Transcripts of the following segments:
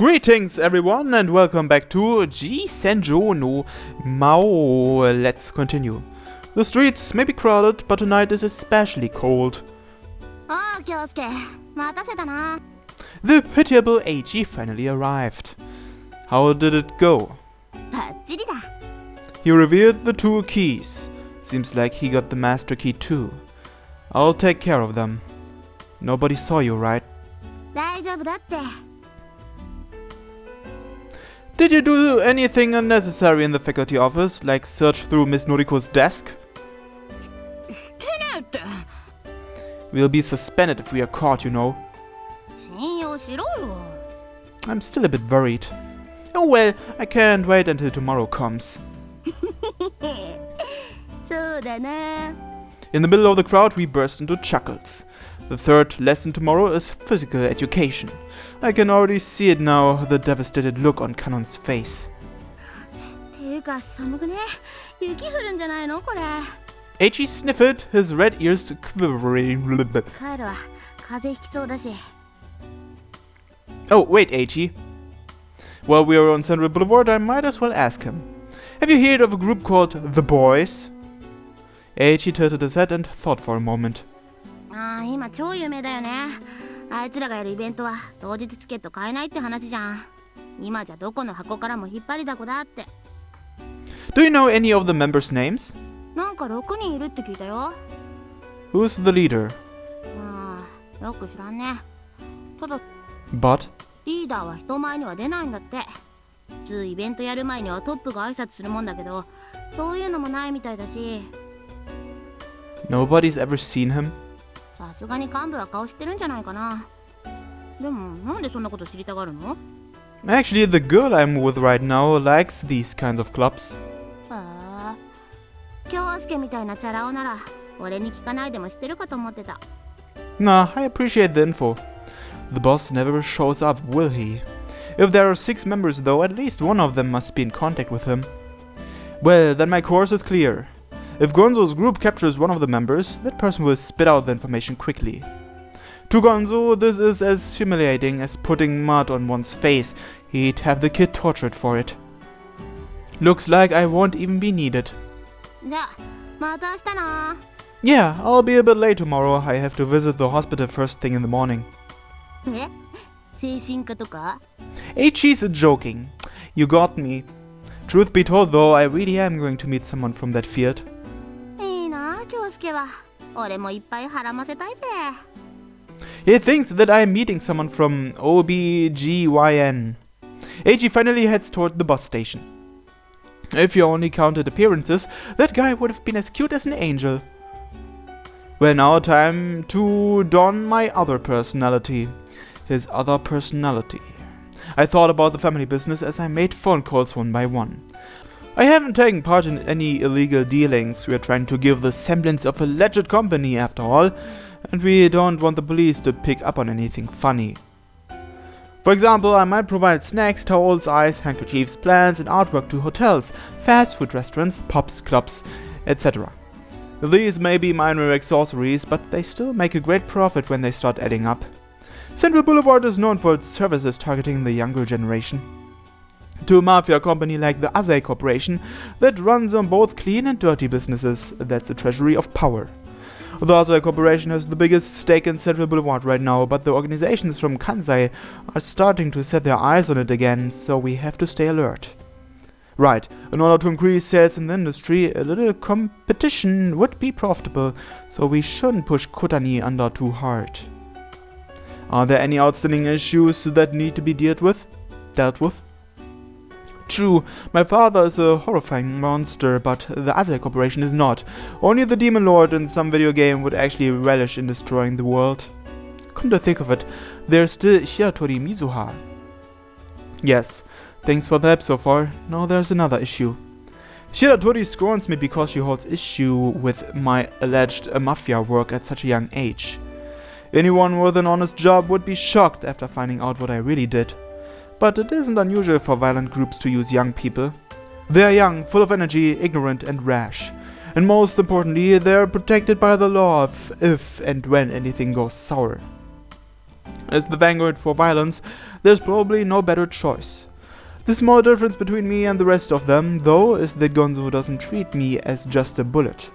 Greetings everyone and welcome back to G-senjou no Maou. Let's continue. The streets may be crowded, but tonight is especially cold. The pitiable AG finally arrived. How did it go? He revealed the 2 keys. Seems like he got the master key too. I'll take care of them. Nobody saw you, right? Did you do anything unnecessary in the faculty office, like search through Miss Noriko's desk? We'll be suspended if we are caught, you know. I'm still a bit worried. Oh well, I can't wait until tomorrow comes. In the middle of the crowd, we burst into chuckles. The 3rd lesson tomorrow is physical education. I can already see it now, the devastated look on Kanon's face. Eiichi sniffed, his red ears quivering. Oh, wait, Eiichi. While we are on Central Boulevard, I might as well ask him. Have you heard of a group called The Boys? Eiichi tilted his head and thought for a moment. Do you know any of the members' names? Who's the leader? But? Nobody's ever seen him? Actually, the girl I'm with right now likes these kinds of clubs. Nah, I appreciate the info. The boss never shows up, will he? If there are 6 members though, at least one of them must be in contact with him. Well, then my course is clear. If Gonzo's group captures one of the members, that person will spit out the information quickly. To Gonzo, this is as humiliating as putting mud on one's face. He'd have the kid tortured for it. Looks like I won't even be needed. Yeah, I'll be a bit late tomorrow. I have to visit the hospital first thing in the morning. Eiichi's joking. You got me. Truth be told though, I really am going to meet someone from that field. He thinks that I am meeting someone from OBGYN. Eiichi finally heads toward the bus station. If you only counted appearances, that guy would have been as cute as an angel. Well, now time to don my other personality. His other personality. I thought about the family business as I made phone calls one by one. I haven't taken part in any illegal dealings. We are trying to give the semblance of a legit company after all, and we don't want the police to pick up on anything funny. For example, I might provide snacks, towels, ice, handkerchiefs, plants, and artwork to hotels, fast food restaurants, pubs, clubs, etc. These may be minor accessories, but they still make a great profit when they start adding up. Central Boulevard is known for its services targeting the younger generation. To a mafia company like the Azai Corporation that runs on both clean and dirty businesses, that's a treasury of power. The Azai Corporation has the biggest stake in Central Boulevard right now, but the organizations from Kansai are starting to set their eyes on it again, so we have to stay alert. Right, in order to increase sales in the industry, a little competition would be profitable, so we shouldn't push Kotani under too hard. Are there any outstanding issues that need to be dealt with? True, my father is a horrifying monster, but the Azai Corporation is not. Only the Demon Lord in some video game would actually relish in destroying the world. Come to think of it, there's still Shiratori Mizuha. Yes, thanks for the help so far. Now there's another issue. Shiratori scorns me because she holds issue with my alleged mafia work at such a young age. Anyone with an honest job would be shocked after finding out what I really did. But it isn't unusual for violent groups to use young people. They are young, full of energy, ignorant and rash. And most importantly, they are protected by the law if and when anything goes sour. As the vanguard for violence, there's probably no better choice. The small difference between me and the rest of them, though, is that Gonzo doesn't treat me as just a bullet.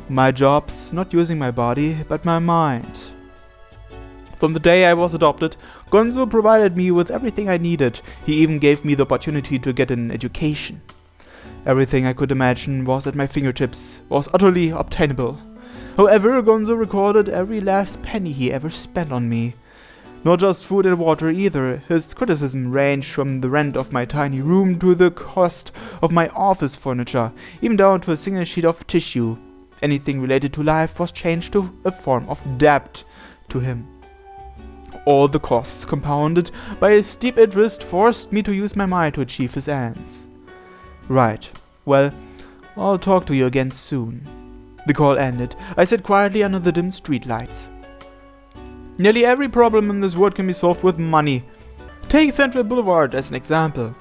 My job's not using my body, but my mind. From the day I was adopted, Gonzo provided me with everything I needed. He even gave me the opportunity to get an education. Everything I could imagine was at my fingertips, was utterly obtainable. However, Gonzo recorded every last penny he ever spent on me. Not just food and water either. His criticism ranged from the rent of my tiny room to the cost of my office furniture, even down to a single sheet of tissue. Anything related to life was changed to a form of debt to him. All the costs, compounded by a steep interest, forced me to use my mind to achieve his ends. Right. Well, I'll talk to you again soon. The call ended. I sat quietly under the dim streetlights. Nearly every problem in this world can be solved with money. Take Central Boulevard as an example.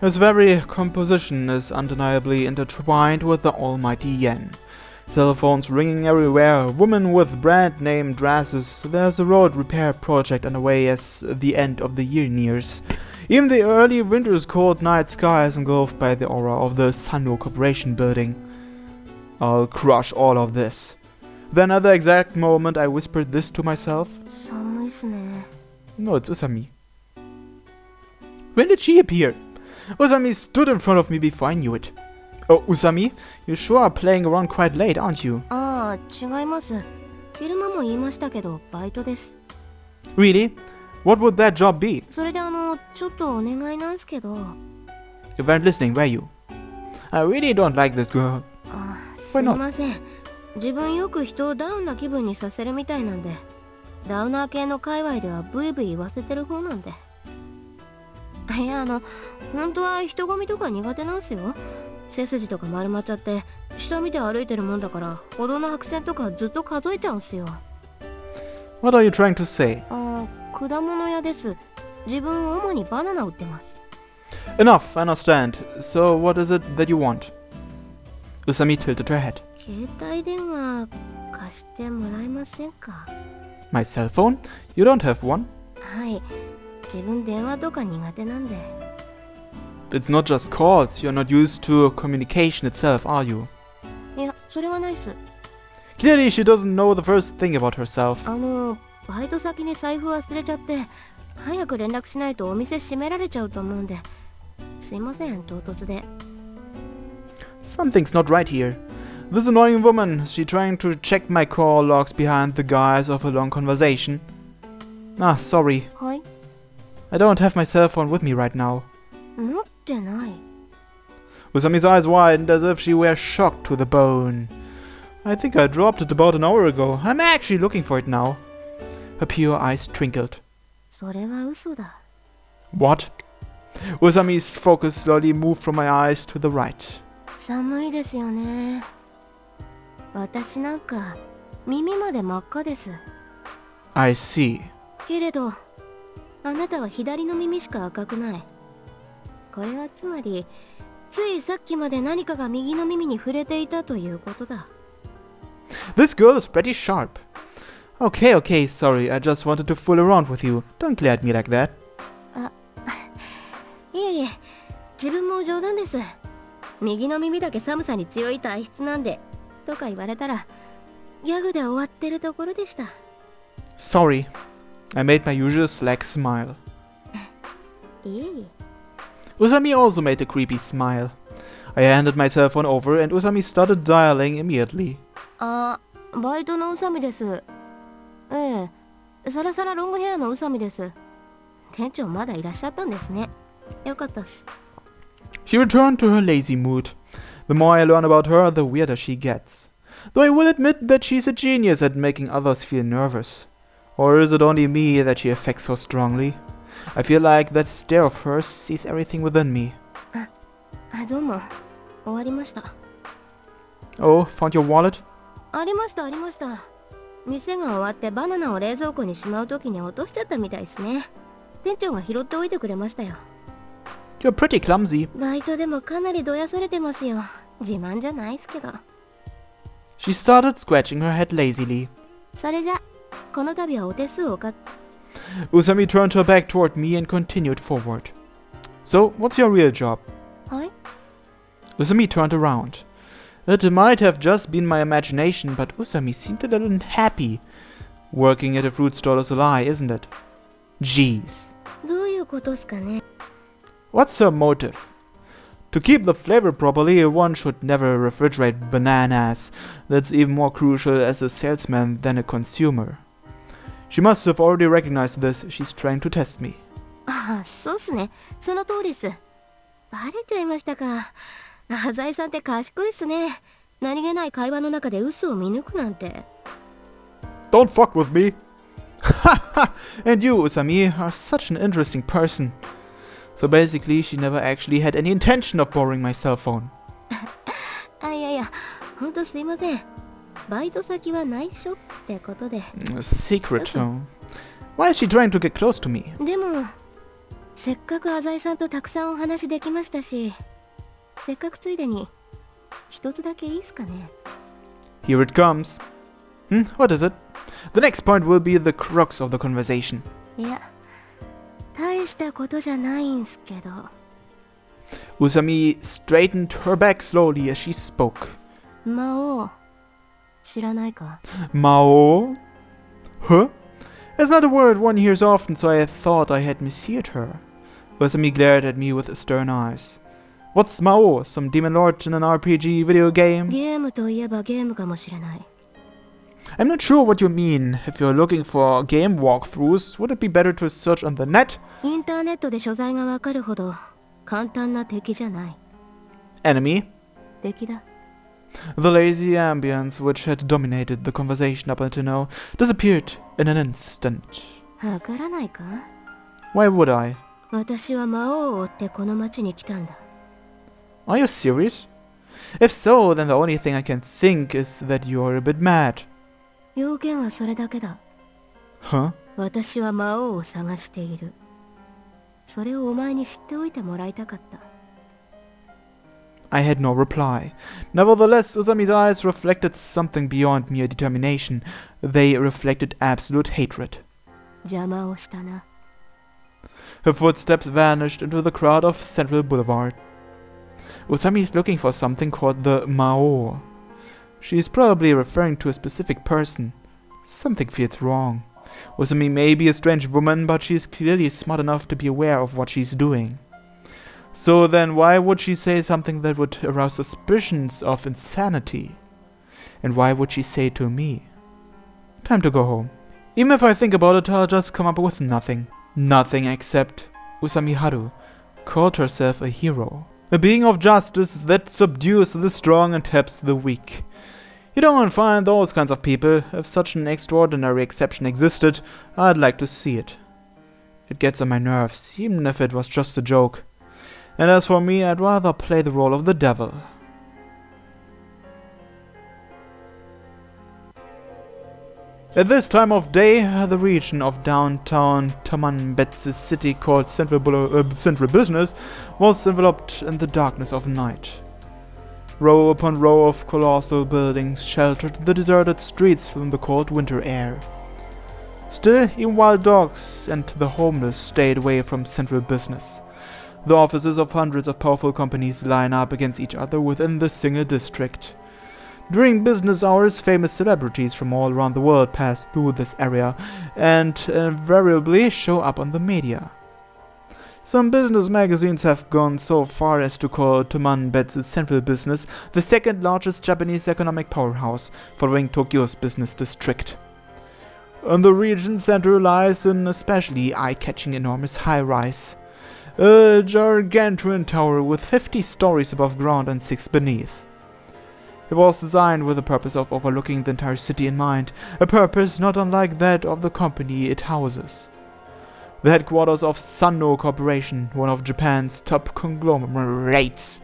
Its very composition is undeniably intertwined with the almighty yen. Cell phones ringing everywhere, women with brand name dresses. There's a road repair project underway as the end of the year nears. Even the early winter's cold night sky is engulfed by the aura of the Sanyo Corporation building. I'll crush all of this. Then at the exact moment I whispered this to myself. No, it's Usami. When did she appear? Usami stood in front of me before I knew it. Oh, Usami, you sure are playing around quite late, aren't you? Really? What would that job be? You weren't listening, were you? I really don't like this girl. Why not? 自分よく人をダウンな気分にさせるみたいなんで、ダウナー系の界隈ではブイブイ言わせてる方なんで。いや、本当は人混みとか苦手なんすよ。背筋とか丸まっちゃって、下見て歩いてるもんだから、歩道の白線とかずっと数えちゃうんすよ。What are you trying to say? 果物屋です。自分主にバナナ売ってます。Enough, I understand. So what is it that you want? Usami tilted her head. 携帯電話貸してもらえませんか? My cell phone? You don't have one? はい。自分電話とか苦手なんで。It's not just calls. You're not used to communication itself, are you? いや、それはないっす。Clearly, she doesn't know the first thing about herself. バイト先に財布忘れちゃって、早く連絡しないとお店閉められちゃうと思うんで。すいません、唐突で。Something's not right here. This annoying woman, is she trying to check my call logs behind the guise of a long conversation? Ah, sorry. はい。I don't have my cell phone with me right now. 持ってない。Usami's eyes widened as if she were shocked to the bone. I think I dropped it about an hour ago. I'm actually looking for it now. Her pure eyes twinkled. それは嘘だ。What? Usami's focus slowly moved from my eyes to the right. 寒いですよね。私なんか耳まで真っ赤です。I see. けれど、あなたは左の耳しか赤くない。これはつまり、ついさっきまで何かが右の耳に触れていたということだ。This girl is pretty sharp. Okay, sorry. I just wanted to fool around with you. Don't glare at me like that. いえいえ、自分も冗談です。右の耳だけ寒さに強い体質なんで、とか言われたら、ギャグで終わってるところでした。Sorry. I made my usual slack smile. いえいえ。Usami also made a creepy smile. I handed my cell phone over and Usami started dialing immediately. バイトの宇佐美です。ええ、サラサラロングヘアの宇佐美です。店長まだいらっしゃったんですね。よかったっす。She returned to her lazy mood. The more I learn about her, the weirder she gets. Though I will admit that she's a genius at making others feel nervous. Or is it only me that she affects so strongly? I feel like that stare of hers sees everything within me. どうも、終わりました。Oh, found your wallet? ありました。店が終わってバナナを冷蔵庫にしまうときに落としちゃったみたいですね。店長が拾っておいてくれましたよ。You're pretty clumsy. バイトでもかなりどやされてますよ。自慢じゃないっすけど。She started scratching her head lazily. それじゃ、この度はお手数を Usami turned her back toward me and continued forward. So, what's your real job? Hi? Usami turned around. It might have just been my imagination, but Usami seemed a little unhappy. Working at a fruit stall is a lie, isn't it? Jeez. どういうことっすかね? What's her motive? To keep the flavor properly, one should never refrigerate bananas. That's even more crucial as a salesman than a consumer. She must have already recognized this. She's trying to test me. ああ、そうっすね。その通りっす。バレちゃいましたか。浅井さんって賢いっすね。何気ない会話の中で嘘を見抜くなんて。Don't fuck with me. And you, Usami, are such an interesting person. So basically, she never actually had any intention of borrowing my cell phone. あ、いやいや、ほんとすいません。バイト先は内緒ってことで。A secret, huh? Why is she trying to get close to me? でも、せっかく浅井さんとたくさんお話できましたし、せっかくついでに一つだけいいっすかね。Here it comes. What is it? The next point will be the crux of the conversation. いや、大したことじゃないんすけど。Usami straightened her back slowly as she spoke. マオ、知らないか? Maou? Huh? It's not a word one hears often, so I thought I had misheard her. Usami glared at me with stern eyes. What's Maou? Some demon lord in an RPG video game? ゲームといえばゲームかもしれない。I'm not sure what you mean. If you're looking for game walkthroughs, would it be better to search on the net? インターネットで所在がわかるほど簡単な敵じゃない。Enemy? 敵だ。The lazy ambience which had dominated the conversation up until now disappeared in an instant. わからないか? Why would I? 私は魔王を追ってこの町に来たんだ。Are you serious? If so, then the only thing I can think is that you're a bit mad. 要件はそれだけだ。Huh? 私は魔王を探している。それをお前に知っておいてもらいたかった。I had no reply. Nevertheless, Usami's eyes reflected something beyond mere determination. They reflected absolute hatred. 邪魔をしたな。Her footsteps vanished into the crowd of Central Boulevard. Usami is looking for something called the Maou. She is probably referring to a specific person. Something feels wrong. Usami may be a strange woman, but she is clearly smart enough to be aware of what she's doing. So then why would she say something that would arouse suspicions of insanity? And why would she say it to me? Time to go home. Even if I think about it, I'll just come up with nothing. Nothing except Usami Haru called herself a hero. A being of justice that subdues the strong and helps the weak. You don't find those kinds of people. If such an extraordinary exception existed, I'd like to see it. It gets on my nerves, even if it was just a joke. And as for me, I'd rather play the role of the devil. At this time of day, the region of downtown Tamanbetsu city called Central Business was enveloped in the darkness of night. Row upon row of colossal buildings sheltered the deserted streets from the cold winter air. Still, even wild dogs and the homeless stayed away from Central Business. The offices of hundreds of powerful companies line up against each other within the single district. During business hours, famous celebrities from all around the world pass through this area and invariably show up on the media. Some business magazines have gone so far as to call Tamanbetsu Central Business the second largest Japanese economic powerhouse, following Tokyo's business district. In the region's center lies an especially eye-catching enormous high-rise. A gargantuan tower with 50 stories above ground and 6 beneath. It was designed with the purpose of overlooking the entire city in mind, a purpose not unlike that of the company it houses. The headquarters of Sanno Corporation, one of Japan's top conglomerates.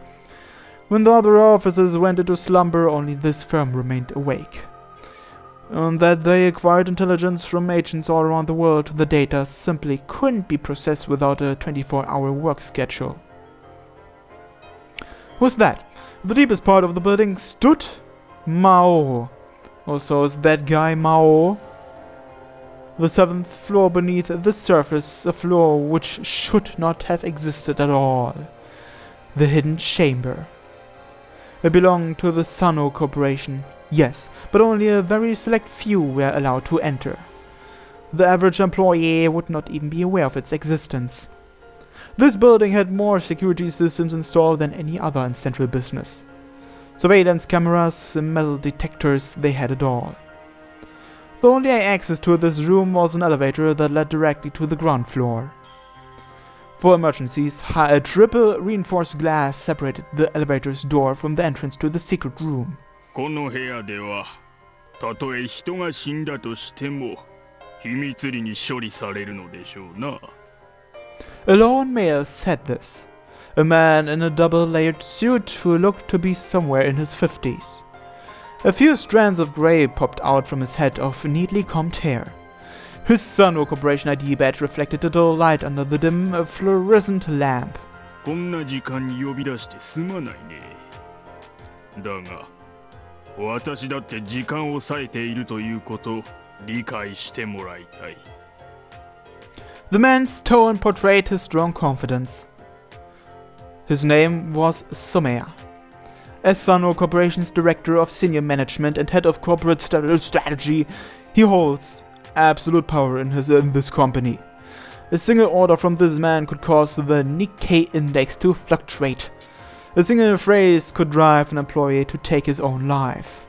When the other offices went into slumber, only this firm remained awake. And that they acquired intelligence from agents all around the world, the data simply couldn't be processed without a 24-hour work schedule. Who's that? The deepest part of the building stood Maou. Also, is that guy Maou? The 7th floor beneath the surface, a floor which should not have existed at all. The hidden chamber. It belonged to the Sano Corporation, yes, but only a very select few were allowed to enter. The average employee would not even be aware of its existence. This building had more security systems installed than any other in central business. Surveillance cameras, metal detectors, they had it all. The only access to this room was an elevator that led directly to the ground floor. For emergencies, a triple reinforced glass separated the elevator's door from the entrance to the secret room. この部屋では、たとえ人が死んだとしても、秘密裏に処理されるのでしょうな。A lone male said this, a man in a double-layered suit who looked to be somewhere in his 50s. A few strands of grey popped out from his head of neatly combed hair. His Sano Corporation ID badge reflected the dull light under the dim, fluorescent lamp. こんな時間に呼び出してすまないね。だが、私だって時間を割いているということを理解してもらいたい。The man's tone portrayed his strong confidence. His name was Somea. As Sano Corporation's Director of Senior Management and Head of Corporate Strategy, he holds absolute power in this company. A single order from this man could cause the Nikkei index to fluctuate. A single phrase could drive an employee to take his own life.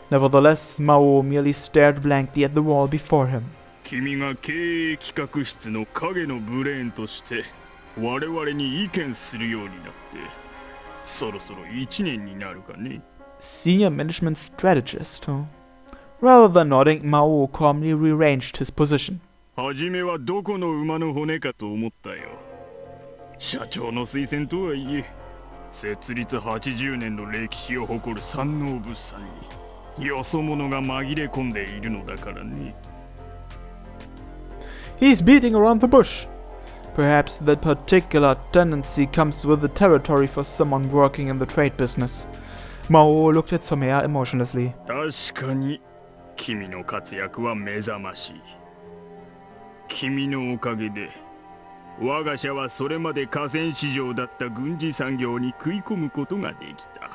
Nevertheless, Maou merely stared blankly at the wall before him. 君が経営企画室の影のブレーンとして我々に意見するようになってそろそろ1年になるかね。Senior management strategist, huh? Rather than nodding, Maou calmly rearranged his position. はじめはどこの馬の骨かと思ったよ。社長の推薦とはいえ、設立80年の歴史を誇る山王物産によそ者が紛れ込んでいるのだからね。He's beating around the bush. Perhaps that particular tendency comes with the territory for someone working in the trade business. Maou looked at Somea emotionlessly. 確かに君の活躍は目覚ましい。君のおかげで我が社はそれまで河川市場だった軍事産業に食い込むことができた。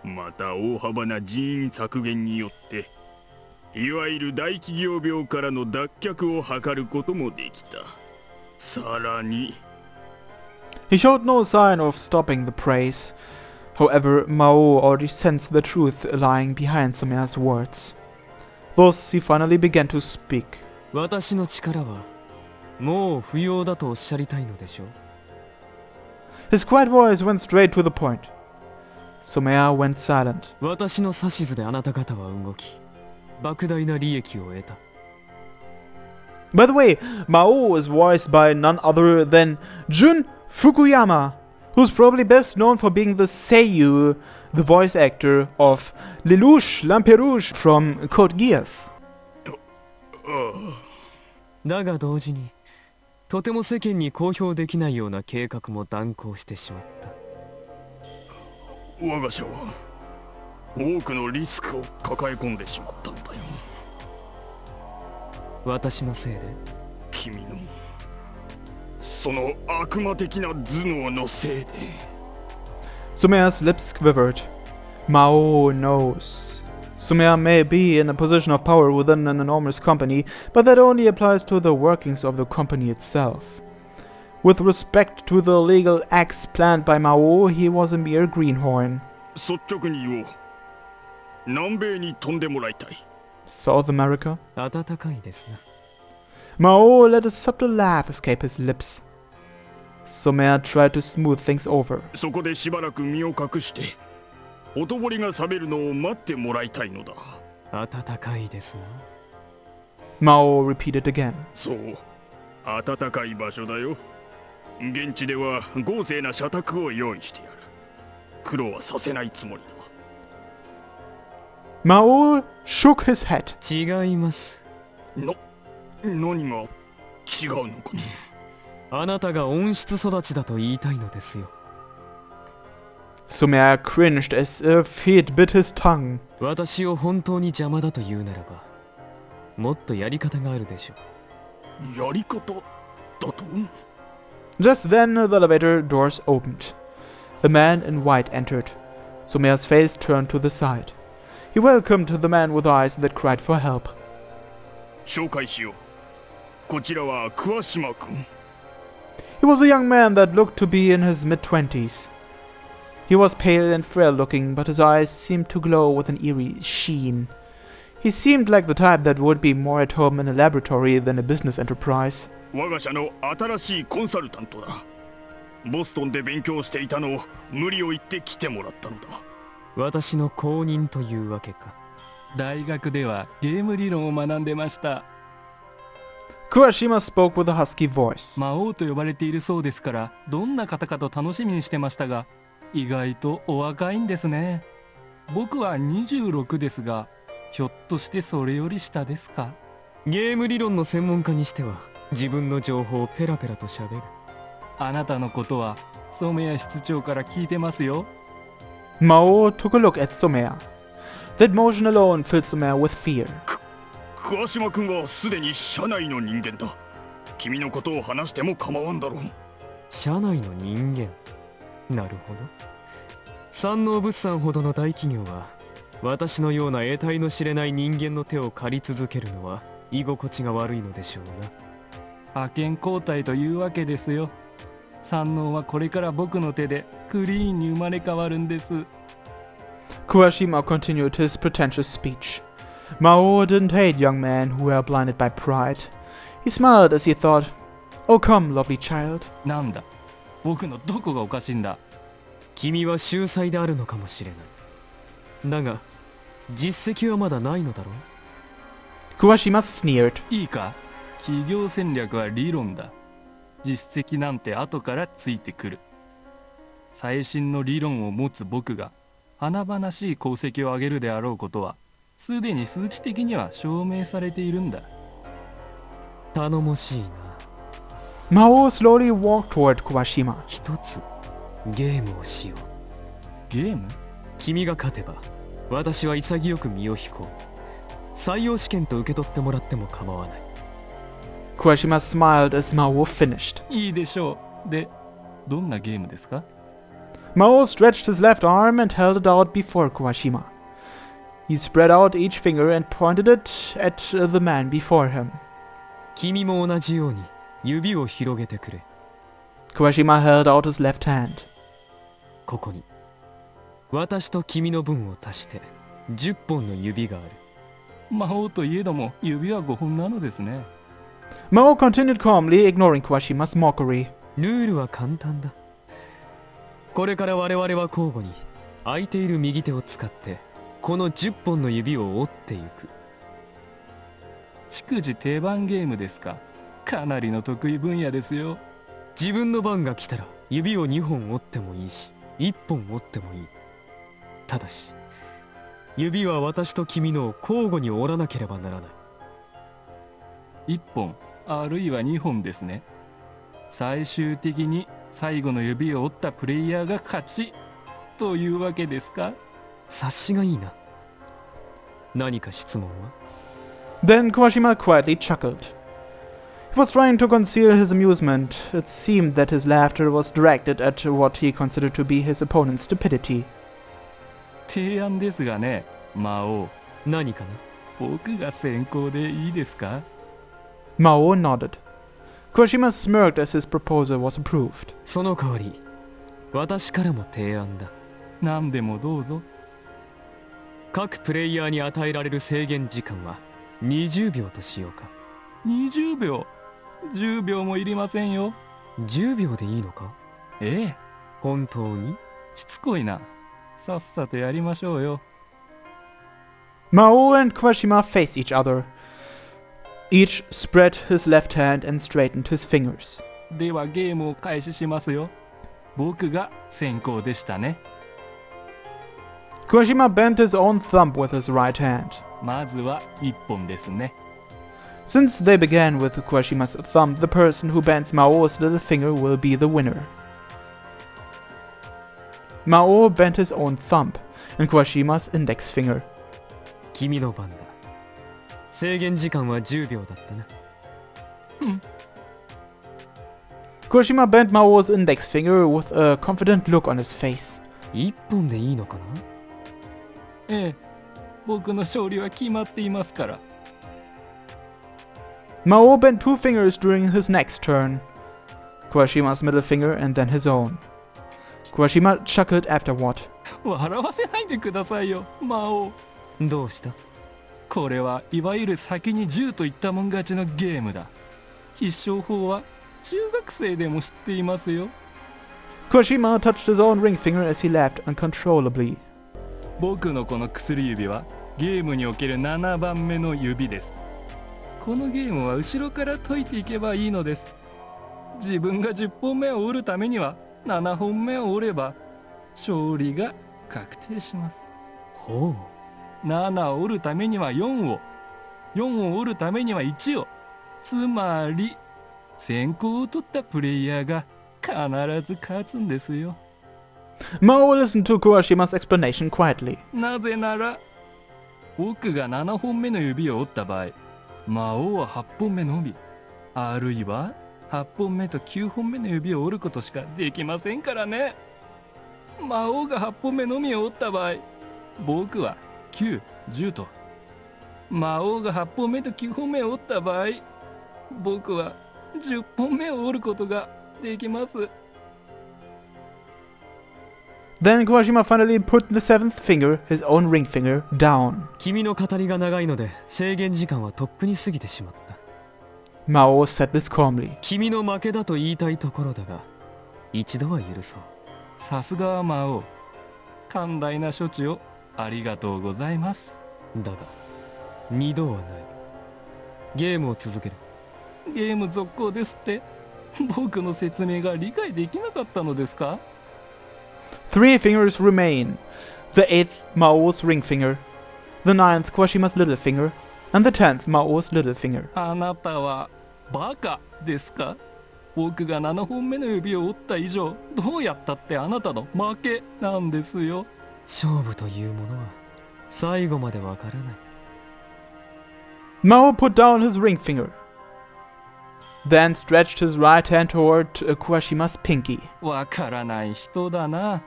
また大幅な人員削減によっていわゆる大企業病からの脱却を図ることもできた。さらに He showed no sign of stopping the praise. However, Maou already sensed the truth lying behind Somea's words. Thus, he finally began to speak. 私の力はもう不要だとおっしゃりたいのでしょう。 His quiet voice went straight to the point. Somea went silent. 私の指図であなた方は動き、莫大な利益を得た。 By the way, Maou is voiced by none other than Jun Fukuyama, who's probably best known for being the Seiyu, the voice actor of Lelouch Lamperouge from Code Geass. だが同時に、とても世間に公表できないような計画も断行してしまった。我が社は多くのリスクを抱え込んでしまったのだよ。私のせいで君のその悪魔的な頭脳のせいで。Somea's lips quivered. Maou knows. Somea may be in a position of power within an enormous company, but that only applies to the workings of the company itself. With respect to the legal acts planned by Maou, he was a mere greenhorn. 率直に言おう。南米に飛んでもらいたい。South America? 暖かいですな。 Maou let a subtle laugh escape his lips. Somea tried to smooth things over. そこでしばらく身を隠して、ほとぼりが冷めるのを待ってもらいたいのだ。暖かいですな。 Maou repeated again. そう、暖かい場所だよ。現地では豪勢な社宅を用意してやる。苦労はさせないつもりだ。Maou shook his head. 違います。何が違うのかね。あなたが温室育ちだと言いたいのですよ。Somea cringed as if he'd bit his tongue. 私を本当に邪魔だと言うならば、もっとやり方があるでしょう。やり方だと？ Just then, the elevator doors opened. A man in white entered. Somea's face turned to the side. He welcomed the man with eyes that cried for help. 紹介しよう。こちらは桑島君。 He was a young man that looked to be in his mid-20s. He was pale and frail-looking, but his eyes seemed to glow with an eerie sheen. He seemed like the type that would be more at home in a laboratory than a business enterprise. 我が社の新しいコンサルタントだ。ボストンで勉強していたのを無理を言って来てもらったのだ。私の後任というわけか。大学ではゲーム理論を学んでました。 Kuwashima spoke with a husky voice. 魔王と呼ばれているそうですから、どんな方かと楽しみにしてましたが、意外とお若いんですね。僕は26ですが、ひょっとしてそれより下ですか？ゲーム理論の専門家にしては自分の情報をペラペラと喋る。あなたのことは染谷室長から聞いてますよ。 Maou took a look at Somea. That motion alone filled Somea with fear. 桑島君はすでに社内の人間だ。君のことを話しても構わんだろう。社内の人間。なるほど。山王物産ほどの大企業は私のような得体の知れない人間の手を借り続けるのは居心地が悪いのでしょうな。派遣交代というわけですよ。山王はこれから僕の手でクリーンに生まれ変わるんです。 Kuwashima continued his pretentious speech. Maou didn't hate young men who were blinded by pride. He smiled as he thought, "Oh come, lovely child." なんだ、僕のどこがおかしいんだ。君は秀才であるのかもしれない。だが実績はまだないのだろう。 Kuwashima sneered. いいか、企業戦略は理論だ。実績なんて後からついてくる。最新の理論を持つ僕が華々しい功績を上げるであろうことはすでに数値的には証明されているんだ。頼もしいな。 Maou slowly walked toward Kuwashima. 一つゲームをしよう。ゲーム？君が勝てば私は潔く身を引こう。採用試験と受け取ってもらっても構わない。 Kuwashima smiled as Maou finished. いいでしょう。で、どんなゲームですか？ Maou stretched his left arm and held it out before Kuwashima. He spread out each finger and pointed it at the man before him. 君も同じように指を広げてくれ。 Kuwashima held out his left hand. ここに私と君の分を足して10本の指がある。魔王といえども指は5本なのですね。 Maou continued calmly, ignoring Kuwashima's mockery. ルールは簡単だ。これから我々は交互に空いている右手を使ってこの10本の指を折っていく。逐次定番ゲームですか。かなりの得意分野ですよ。自分の番が来たら指を2本折ってもいいし1本折ってもいい。ただし指は私と君のを交互に折らなければならない。1本あるいは2本ですね。最終的に最後の指を折ったプレイヤーが勝ちというわけですか。察しがいいな。何か質問は？ Then Kuwashima quietly chuckled. He was trying to conceal his amusement. It seemed that his laughter was directed at what he considered to be his opponent's stupidity. 提案ですがね、魔王。何かな？僕が先行でいいですか？ Maou nodded. Kuwashima smirked as his proposal was approved. その代わり私からも提案だ。何でもどうぞ。各プレイヤーに与えられる制限時間は20秒としようか。20秒10秒もいりませんよ。10秒でいいのか？ええ。本当に？しつこいな。さっさとやりましょうよ。 Maou and Kuwashima faced each other. Each spread his left hand and straightened his fingers. ではゲームを開始しますよ。僕が先行でしたね。Kuwashima bent his own thumb with his right hand. まずは1本ですね。 Since they began with Kuwashima's thumb, the person who bends Mao's little finger will be the winner. Maou bent his own thumb and Kuwashima's index finger. 君の番だ。制限時間は10秒だったな。Kurashima bent Mao's index finger with a confident look on his face. 1本でいいのかな。ええ、僕の勝利は決まっていますから。Maou bent 2 fingers during his next turn. Kurashima's middle finger and then his own. Kurashima chuckled afterward. 笑わせないでくださいよ、魔王。どうした？これはいわゆる先に10といったもん勝ちのゲームだ。必勝法は中学生でも知っていますよ。Kurashima touched his own ring finger as he laughed uncontrollably. 僕のこの薬指はゲームにおける7番目の指です。このゲームは後ろから解いていけばいいのです。自分が10本目を折るためには7本目を折れば勝利が確定します。ほう。7を折るためには4を、4を折るためには1を、つまり先行を取ったプレイヤーが必ず勝つんですよ。Maou listened to Kurashima's explanation quietly. なぜなら僕が7本目の指を折った場合、魔王は8本目のみ、あるいは8本目と9本目の指を折ることしかできませんからね。魔王が8本目のみを折った場合、僕は9、10と。魔王が8本目と9本目を折った場合、僕は10本目を折ることができます。Then Kurashima finally put the 7th finger, his own ring finger, down. 君の語りが長いので制限時間はとっくに過ぎてしまった。Maou said this calmly. 君の負けだと言いたいところだが、一度は許そう。さすがは魔王。寛大な処置をありがとうございます。だが、二度はない。ゲームを続ける。ゲーム続行ですって。僕の説明が理解できなかったのですか？ 3 fingers remain. The 8th, Mao's ring finger. The 9th, Kurashima's little finger. And the 10th, Mao's little finger. あなたはバカですか？僕が7本目の指を折った以上、どうやったってあなたの負けなんですよ。勝負というものは最後までわからない。Maou put down his ring finger. Then stretched his right hand toward Kurashima's pinky. わからない人だな。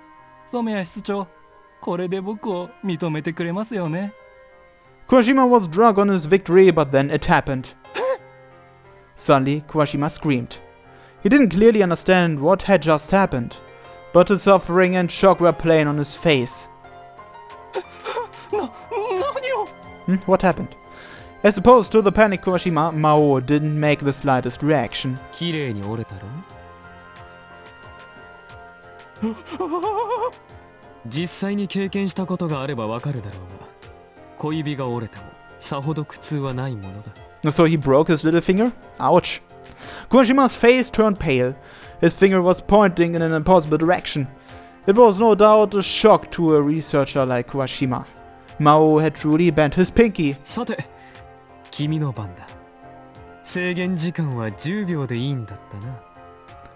染谷室長、これで僕を認めてくれますよね。Kurashima was drunk on his victory, but then it happened. Suddenly, Kurashima screamed. He didn't clearly understand what had just happened, but the suffering and shock were plain on his face. 何を？ What happened? As opposed to the panic Kurashima, Maou didn't make the slightest reaction. 綺麗に折れたろ？実際に経験したことがあればわかるだろうが、小指が折れてもさほど苦痛はないものだ。So he broke his little finger? Ouch. Kurashima's face turned pale. His finger was pointing in an impossible direction. It was no doubt a shock to a researcher like Kurashima. Maou had truly bent his pinky. さて、君の番だ。制限時間は10秒でいいんだったな。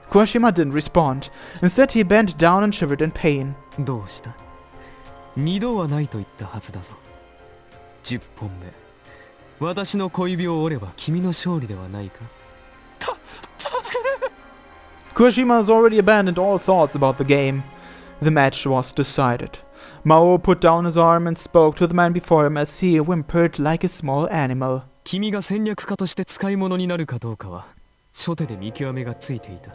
Kurashima didn't respond. Instead, he bent down and shivered in pain. どうした？二度はないと言ったはずだぞ。10本目。私の小指を折れば君の勝利ではないか？Kurashima has already abandoned all thoughts about the game. The match was decided. Maou put down his arm and spoke to the man before him as he whimpered like a small animal. 君が戦略家として使い物になるかどうかは初手で見極めがついていた。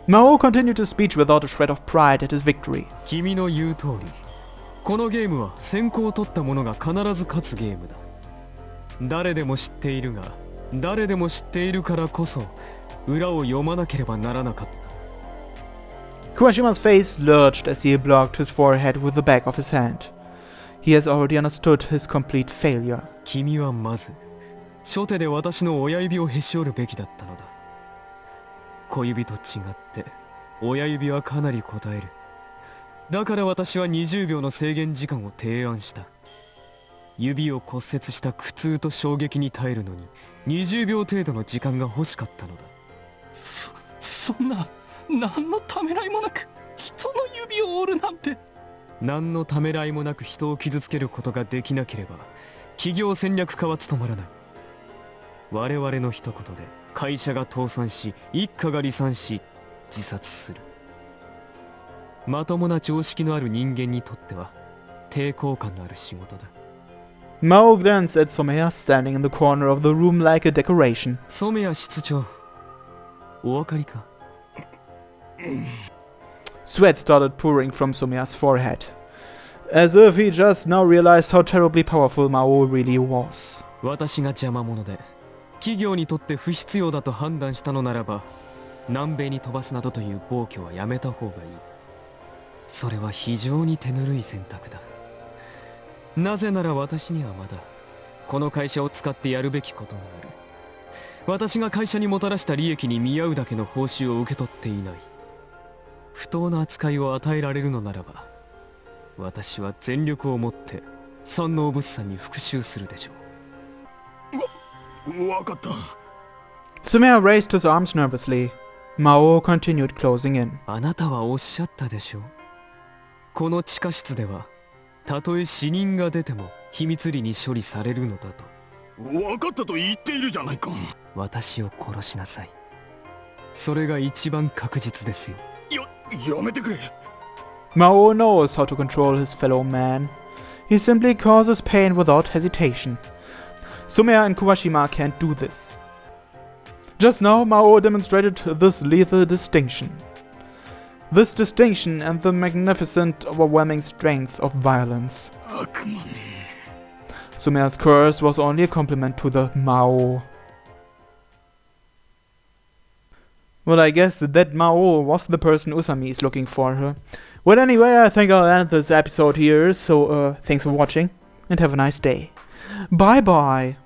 Maou continued his speech without a shred of pride at his victory. 君の言う通り、このゲームは先行を取った者が必ず勝つゲームだ。誰でも知っているが、誰でも知っているからこそ裏を読まなければならなかった。Kurashima's face lurched as he blocked his forehead with the back of his hand. He has already understood his complete failure. 君はまず初手で私の親指をへし折るべきだったのだ。小指と違って親指はかなり応える。だから私は20秒の制限時間を提案した。指を骨折した苦痛と衝撃に耐えるのに20秒程度の時間が欲しかったのだ。そんな、何のためらいもなく人の指を折るなんて。何のためらいもなく人を傷つけることができなければ企業戦略家は務まらない。我々の一言で会社が倒産し、一家が離散し、自殺する。まともな常識のある人間にとっては抵抗感のある仕事だ。Maou glanced at Somea standing in the corner of the room like a decoration. 染谷室長、お分かりか？ Sweat started pouring from Somea's forehead, as if he just now realized how terribly powerful Maou really was. 私が邪魔者で企業にとって不必要だと判断したのならば、南米に飛ばすなどという暴挙はやめた方がいい。それは非常に手ぬるい選択だ。なぜなら私にはまだこの会社を使ってやるべきことがある。私が会社にもたらした利益に見合うだけの報酬を受け取っていない。不当な扱いを与えられるのならば、私は全力をもって山王物産に復讐するでしょう。わかった。Somea raised his arms nervously. Maou continued closing in. あなたはおっしゃったでしょう。この地下室ではたとえ死人が出ても秘密裏に処理されるのだと。わかったと言っているじゃないか。私を殺しなさい。それが一番確実ですよ。やめてくれ。Maou knows how to control his fellow man. He simply causes pain without hesitation. Somea and Kuwashima can't do this. Just now, Maou demonstrated this lethal distinction. This distinction and the magnificent, overwhelming strength of violence. Somea's curse was only a compliment to the Maou. Well, I guess that Maou was the person Usami is looking for her. Well, anyway, I think I'll end this episode here, so thanks for watching, and have a nice day. Bye-bye!